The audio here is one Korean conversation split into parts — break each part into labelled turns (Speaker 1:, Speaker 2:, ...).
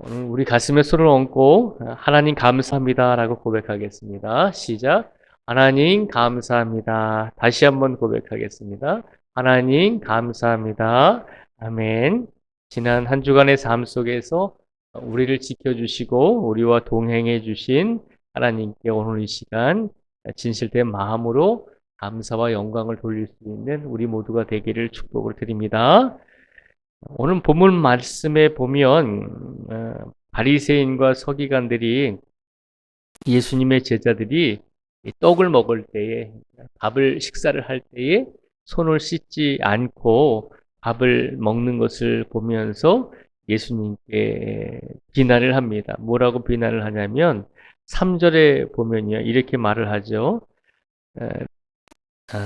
Speaker 1: 오늘 우리 가슴에 손을 얹고 하나님 감사합니다라고 고백하겠습니다. 시작. 하나님 감사합니다. 다시 한번 고백하겠습니다. 하나님 감사합니다. 아멘. 지난 한 주간의 삶 속에서 우리를 지켜주시고 우리와 동행해 주신 하나님께 오늘 이 시간 진실된 마음으로 감사와 영광을 돌릴 수 있는 우리 모두가 되기를 축복을 드립니다. 오늘 본문 말씀에 보면 바리새인과 서기관들이 예수님의 제자들이 이 떡을 먹을 때에 밥을 식사를 할 때에 손을 씻지 않고 밥을 먹는 것을 보면서 예수님께 비난을 합니다. 뭐라고 비난을 하냐면 3절에 보면요 이렇게 말을 하죠.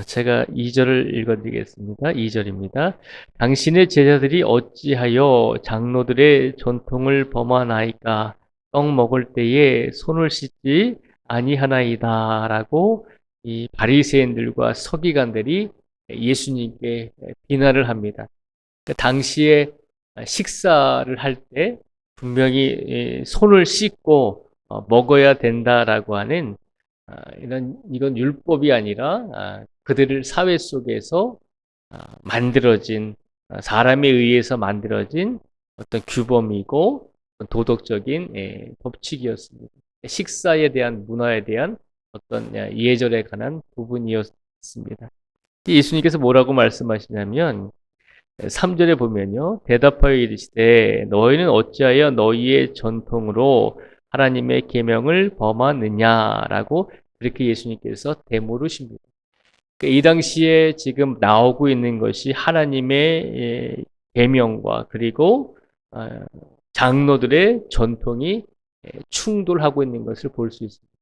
Speaker 1: 제가 2절을 읽어드리겠습니다. 2절입니다. 당신의 제자들이 어찌하여 장로들의 전통을 범하나이까? 떡 먹을 때에 손을 씻지 아니하나이다 라고 이 바리새인들과 서기관들이 예수님께 비난을 합니다. 그 당시에 식사를 할 때 분명히 손을 씻고 먹어야 된다라고 하는 이건 율법이 아니라 그들을 사회 속에서 만들어진 사람에 의해서 만들어진 어떤 규범이고 도덕적인 법칙이었습니다. 식사에 대한 문화에 대한 어떤 예절에 관한 부분이었습니다. 예수님께서 뭐라고 말씀하시냐면 3절에 보면요. 대답하여 이르시되 너희는 어찌하여 너희의 전통으로 하나님의 계명을 범하느냐라고 그렇게 예수님께서 되물으십니다. 이 당시에 지금 나오고 있는 것이 하나님의 계명과 그리고 장로들의 전통이 충돌하고 있는 것을 볼 수 있습니다.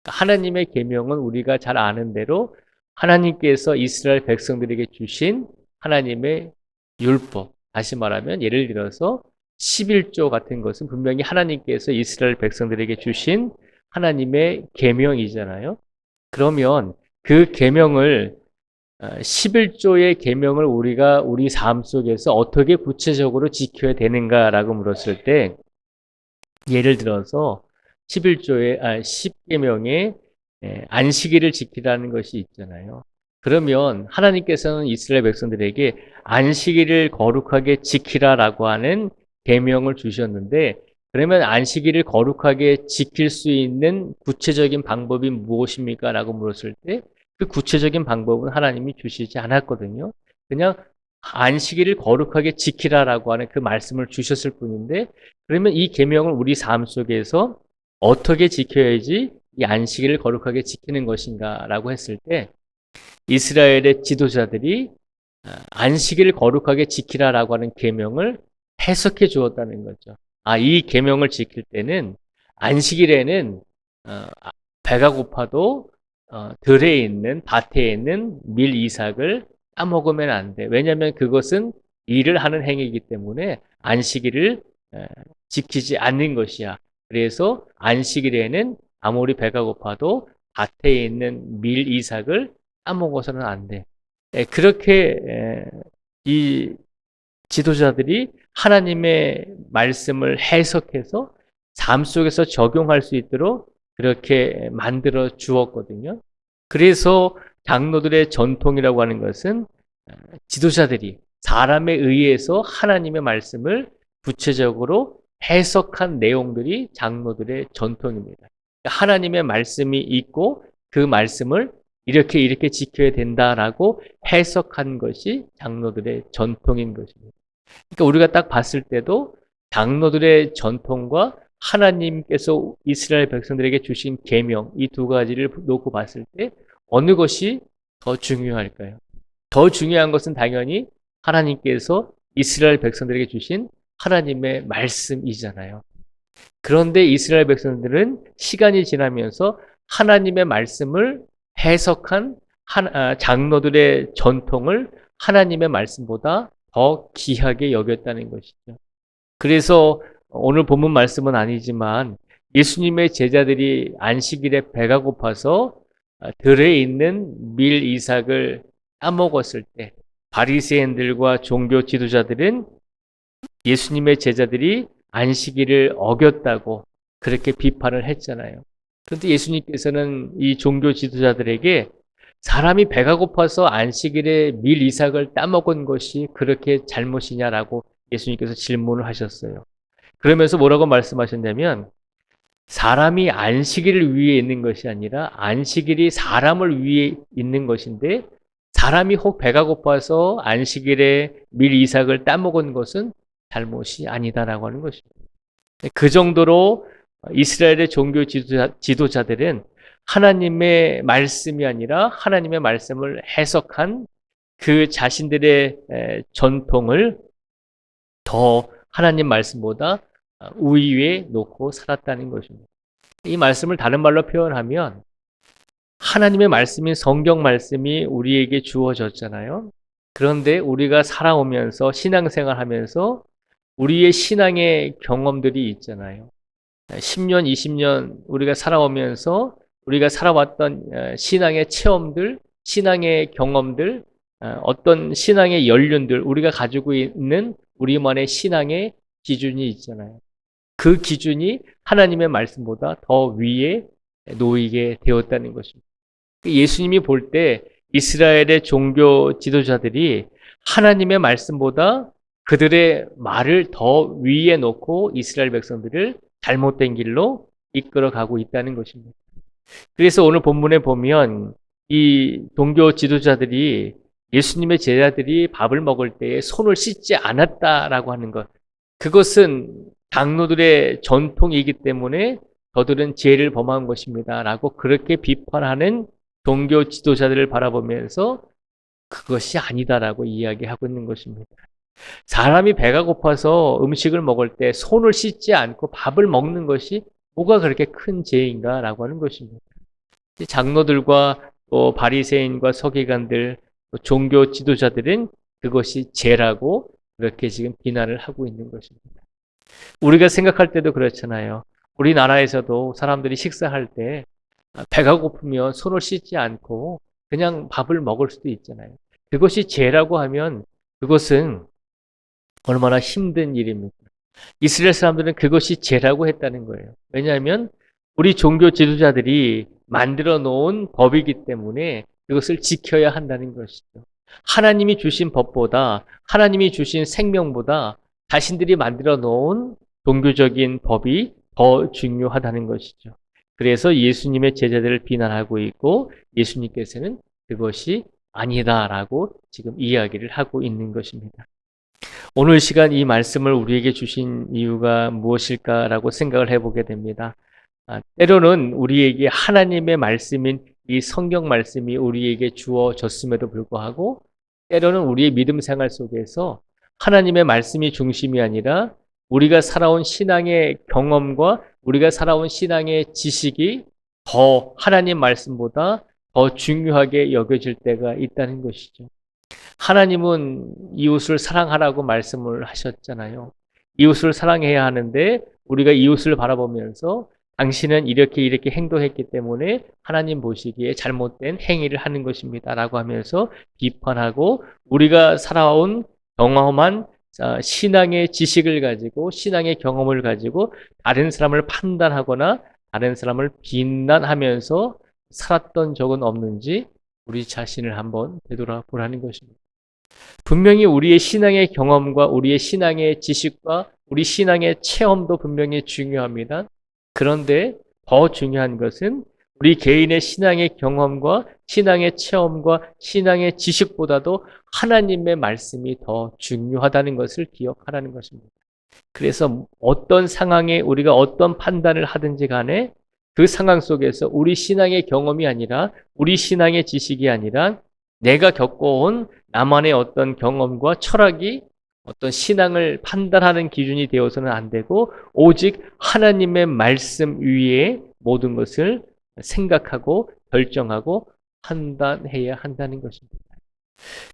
Speaker 1: 하나님의 계명은 우리가 잘 아는 대로 하나님께서 이스라엘 백성들에게 주신 하나님의 율법, 다시 말하면 예를 들어서 11조 같은 것은 분명히 하나님께서 이스라엘 백성들에게 주신 하나님의 계명이잖아요. 그러면 그 계명을 11조의 계명을 우리가 우리 삶 속에서 어떻게 구체적으로 지켜야 되는가라고 물었을 때 예를 들어서 11조의 10계명의 안식일을 지키라는 것이 있잖아요. 그러면 하나님께서는 이스라엘 백성들에게 안식일을 거룩하게 지키라라고 하는 계명을 주셨는데 그러면 안식일을 거룩하게 지킬 수 있는 구체적인 방법이 무엇입니까? 라고 물었을 때 그 구체적인 방법은 하나님이 주시지 않았거든요. 그냥 안식일을 거룩하게 지키라라고 하는 그 말씀을 주셨을 뿐인데 그러면 이 계명을 우리 삶 속에서 어떻게 지켜야지 이 안식일을 거룩하게 지키는 것인가라고 했을 때 이스라엘의 지도자들이 안식일을 거룩하게 지키라라고 하는 계명을 해석해 주었다는 거죠. 이 계명을 지킬 때는 안식일에는 배가 고파도 들에 있는 밭에 있는 밀 이삭을 따먹으면 안 돼. 왜냐하면 그것은 일을 하는 행위이기 때문에 안식일을 지키지 않는 것이야. 그래서 안식일에는 아무리 배가 고파도 밭에 있는 밀 이삭을 따먹어서는 안 돼. 그렇게 이 지도자들이 하나님의 말씀을 해석해서 삶 속에서 적용할 수 있도록 그렇게 만들어 주었거든요. 그래서 장로들의 전통이라고 하는 것은 지도자들이 사람에 의해서 하나님의 말씀을 구체적으로 해석한 내용들이 장로들의 전통입니다. 하나님의 말씀이 있고 그 말씀을 이렇게 지켜야 된다라고 해석한 것이 장로들의 전통인 것입니다. 그러니까 우리가 딱 봤을 때도 장로들의 전통과 하나님께서 이스라엘 백성들에게 주신 계명 이 두 가지를 놓고 봤을 때 어느 것이 더 중요할까요? 더 중요한 것은 당연히 하나님께서 이스라엘 백성들에게 주신 하나님의 말씀이잖아요. 그런데 이스라엘 백성들은 시간이 지나면서 하나님의 말씀을 해석한 장로들의 전통을 하나님의 말씀보다 더 귀하게 여겼다는 것이죠. 그래서 오늘 본문 말씀은 아니지만 예수님의 제자들이 안식일에 배가 고파서 들에 있는 밀 이삭을 따먹었을 때 바리새인들과 종교 지도자들은 예수님의 제자들이 안식일을 어겼다고 그렇게 비판을 했잖아요. 그런데 예수님께서는 이 종교 지도자들에게 사람이 배가 고파서 안식일에 밀 이삭을 따먹은 것이 그렇게 잘못이냐라고 예수님께서 질문을 하셨어요. 그러면서 뭐라고 말씀하셨냐면 사람이 안식일을 위해 있는 것이 아니라 안식일이 사람을 위해 있는 것인데 사람이 혹 배가 고파서 안식일에 밀 이삭을 따먹은 것은 잘못이 아니다라고 하는 것입니다. 그 정도로 이스라엘의 종교 지도자들은 하나님의 말씀이 아니라 하나님의 말씀을 해석한 그 자신들의 전통을 더 하나님 말씀보다 우위에 놓고 살았다는 것입니다. 이 말씀을 다른 말로 표현하면 하나님의 말씀인 성경 말씀이 우리에게 주어졌잖아요. 그런데 우리가 살아오면서 신앙생활 하면서 우리의 신앙의 경험들이 있잖아요. 10년, 20년 우리가 살아오면서 우리가 살아왔던 신앙의 체험들, 신앙의 경험들, 어떤 신앙의 연륜들, 우리가 가지고 있는 우리만의 신앙의 기준이 있잖아요. 그 기준이 하나님의 말씀보다 더 위에 놓이게 되었다는 것입니다. 예수님이 볼 때 이스라엘의 종교 지도자들이 하나님의 말씀보다 그들의 말을 더 위에 놓고 이스라엘 백성들을 잘못된 길로 이끌어가고 있다는 것입니다. 그래서 오늘 본문에 보면 이 종교 지도자들이 예수님의 제자들이 밥을 먹을 때에 손을 씻지 않았다라고 하는 것, 그것은 장로들의 전통이기 때문에 저들은 죄를 범한 것입니다 라고 그렇게 비판하는 종교 지도자들을 바라보면서 그것이 아니다라고 이야기하고 있는 것입니다. 사람이 배가 고파서 음식을 먹을 때 손을 씻지 않고 밥을 먹는 것이 뭐가 그렇게 큰 죄인가라고 하는 것입니다. 장로들과 또 바리새인과 서기관들, 또 종교 지도자들은 그것이 죄라고 그렇게 지금 비난을 하고 있는 것입니다. 우리가 생각할 때도 그렇잖아요. 우리나라에서도 사람들이 식사할 때 배가 고프면 손을 씻지 않고 그냥 밥을 먹을 수도 있잖아요. 그것이 죄라고 하면 그것은 얼마나 힘든 일입니까? 이스라엘 사람들은 그것이 죄라고 했다는 거예요. 왜냐하면 우리 종교 지도자들이 만들어 놓은 법이기 때문에 그것을 지켜야 한다는 것이죠. 하나님이 주신 법보다 하나님이 주신 생명보다 자신들이 만들어 놓은 종교적인 법이 더 중요하다는 것이죠. 그래서 예수님의 제자들을 비난하고 있고 예수님께서는 그것이 아니다라고 지금 이야기를 하고 있는 것입니다. 오늘 시간 이 말씀을 우리에게 주신 이유가 무엇일까라고 생각을 해보게 됩니다. 때로는 우리에게 하나님의 말씀인 이 성경 말씀이 우리에게 주어졌음에도 불구하고 때로는 우리의 믿음 생활 속에서 하나님의 말씀이 중심이 아니라 우리가 살아온 신앙의 경험과 우리가 살아온 신앙의 지식이 더 하나님 말씀보다 더 중요하게 여겨질 때가 있다는 것이죠. 하나님은 이웃을 사랑하라고 말씀을 하셨잖아요. 이웃을 사랑해야 하는데 우리가 이웃을 바라보면서 당신은 이렇게 행동했기 때문에 하나님 보시기에 잘못된 행위를 하는 것입니다 라고 하면서 비판하고 우리가 살아온 경험한 신앙의 지식을 가지고 신앙의 경험을 가지고 다른 사람을 판단하거나 다른 사람을 비난하면서 살았던 적은 없는지 우리 자신을 한번 되돌아보라는 것입니다. 분명히 우리의 신앙의 경험과 우리의 신앙의 지식과 우리 신앙의 체험도 분명히 중요합니다. 그런데 더 중요한 것은 우리 개인의 신앙의 경험과 신앙의 체험과 신앙의 지식보다도 하나님의 말씀이 더 중요하다는 것을 기억하라는 것입니다. 그래서 어떤 상황에 우리가 어떤 판단을 하든지 간에 그 상황 속에서 우리 신앙의 경험이 아니라 우리 신앙의 지식이 아니라 내가 겪어온 나만의 어떤 경험과 철학이 어떤 신앙을 판단하는 기준이 되어서는 안 되고 오직 하나님의 말씀 위에 모든 것을 생각하고 결정하고 판단해야 한다는 것입니다.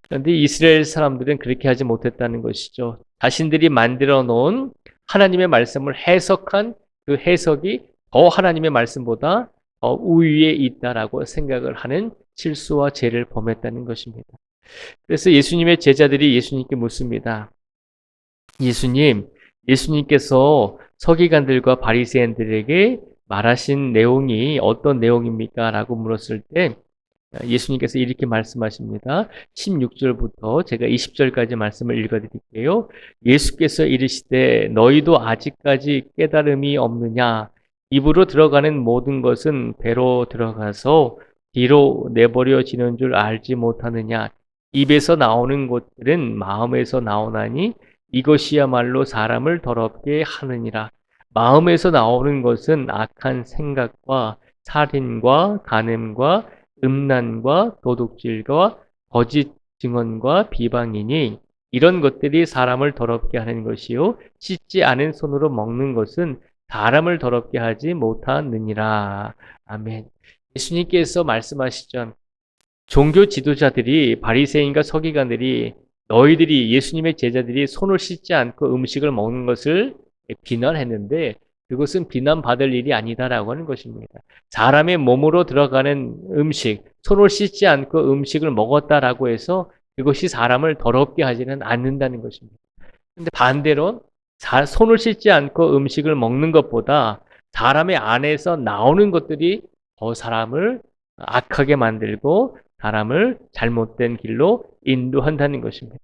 Speaker 1: 그런데 이스라엘 사람들은 그렇게 하지 못했다는 것이죠. 자신들이 만들어 놓은 하나님의 말씀을 해석한 그 해석이 더 하나님의 말씀보다 더 우위에 있다라고 생각을 하는 실수와 죄를 범했다는 것입니다. 그래서 예수님의 제자들이 예수님께 묻습니다. 예수님, 예수님께서 서기관들과 바리새인들에게 말하신 내용이 어떤 내용입니까? 라고 물었을 때 예수님께서 이렇게 말씀하십니다. 16절부터 제가 20절까지 말씀을 읽어드릴게요. 예수께서 이르시되 너희도 아직까지 깨달음이 없느냐? 입으로 들어가는 모든 것은 배로 들어가서 뒤로 내버려지는 줄 알지 못하느냐? 입에서 나오는 것들은 마음에서 나오나니 이것이야말로 사람을 더럽게 하느니라. 마음에서 나오는 것은 악한 생각과 살인과 간음과 음란과 도둑질과 거짓 증언과 비방이니 이런 것들이 사람을 더럽게 하는 것이요 씻지 않은 손으로 먹는 것은 사람을 더럽게 하지 못하느니라. 아멘. 예수님께서 말씀하시죠. 종교 지도자들이 바리새인과 서기관들이 너희들이 예수님의 제자들이 손을 씻지 않고 음식을 먹는 것을 비난했는데 그것은 비난받을 일이 아니다라고 하는 것입니다. 사람의 몸으로 들어가는 음식, 손을 씻지 않고 음식을 먹었다라고 해서 그것이 사람을 더럽게 하지는 않는다는 것입니다. 근데 반대로 손을 씻지 않고 음식을 먹는 것보다 사람의 안에서 나오는 것들이 더 사람을 악하게 만들고 사람을 잘못된 길로 인도한다는 것입니다.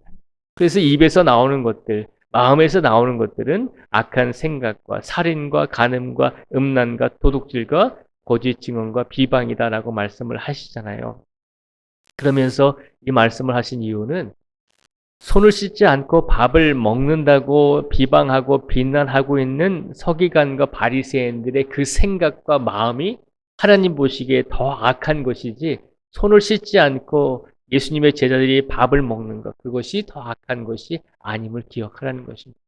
Speaker 1: 그래서 입에서 나오는 것들, 마음에서 나오는 것들은 악한 생각과 살인과 간음과 음란과 도둑질과 거짓 증언과 비방이다라고 말씀을 하시잖아요. 그러면서 이 말씀을 하신 이유는 손을 씻지 않고 밥을 먹는다고 비방하고 비난하고 있는 서기관과 바리새인들의 그 생각과 마음이 하나님 보시기에 더 악한 것이지 손을 씻지 않고 예수님의 제자들이 밥을 먹는 것 그것이 더 악한 것이 아님을 기억하라는 것입니다.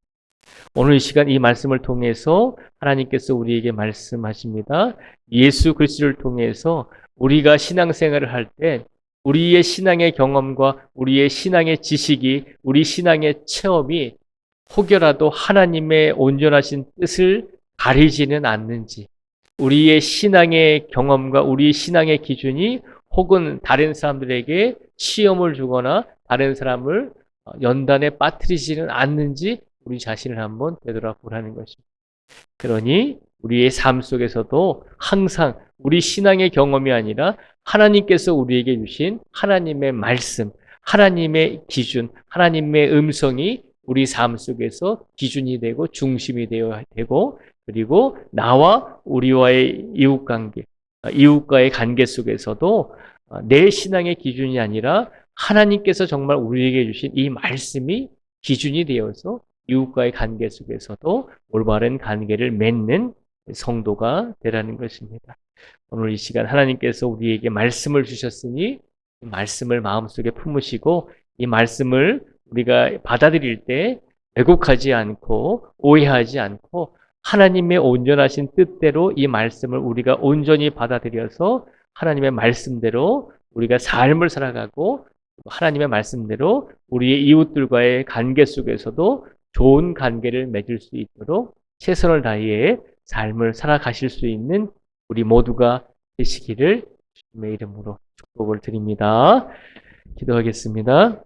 Speaker 1: 오늘 이 시간 이 말씀을 통해서 하나님께서 우리에게 말씀하십니다. 예수 그리스도를 통해서 우리가 신앙생활을 할 때 우리의 신앙의 경험과 우리의 신앙의 지식이 우리 신앙의 체험이 혹여라도 하나님의 온전하신 뜻을 가리지는 않는지 우리의 신앙의 경험과 우리 신앙의 기준이 혹은 다른 사람들에게 시험을 주거나 다른 사람을 연단에 빠뜨리지는 않는지 우리 자신을 한번 되돌아보라는 것입니다. 그러니 우리의 삶 속에서도 항상 우리 신앙의 경험이 아니라 하나님께서 우리에게 주신 하나님의 말씀, 하나님의 기준, 하나님의 음성이 우리 삶 속에서 기준이 되고 중심이 되어야 되고 그리고 나와 우리와의 이웃관계, 이웃과의 관계 속에서도 내 신앙의 기준이 아니라 하나님께서 정말 우리에게 주신 이 말씀이 기준이 되어서 이웃과의 관계 속에서도 올바른 관계를 맺는 성도가 되라는 것입니다. 오늘 이 시간 하나님께서 우리에게 말씀을 주셨으니 이 말씀을 마음속에 품으시고 이 말씀을 우리가 받아들일 때 왜곡하지 않고 오해하지 않고 하나님의 온전하신 뜻대로 이 말씀을 우리가 온전히 받아들여서 하나님의 말씀대로 우리가 삶을 살아가고 하나님의 말씀대로 우리의 이웃들과의 관계 속에서도 좋은 관계를 맺을 수 있도록 최선을 다해 삶을 살아가실 수 있는 우리 모두가 되시기를 주님의 이름으로 축복을 드립니다. 기도하겠습니다.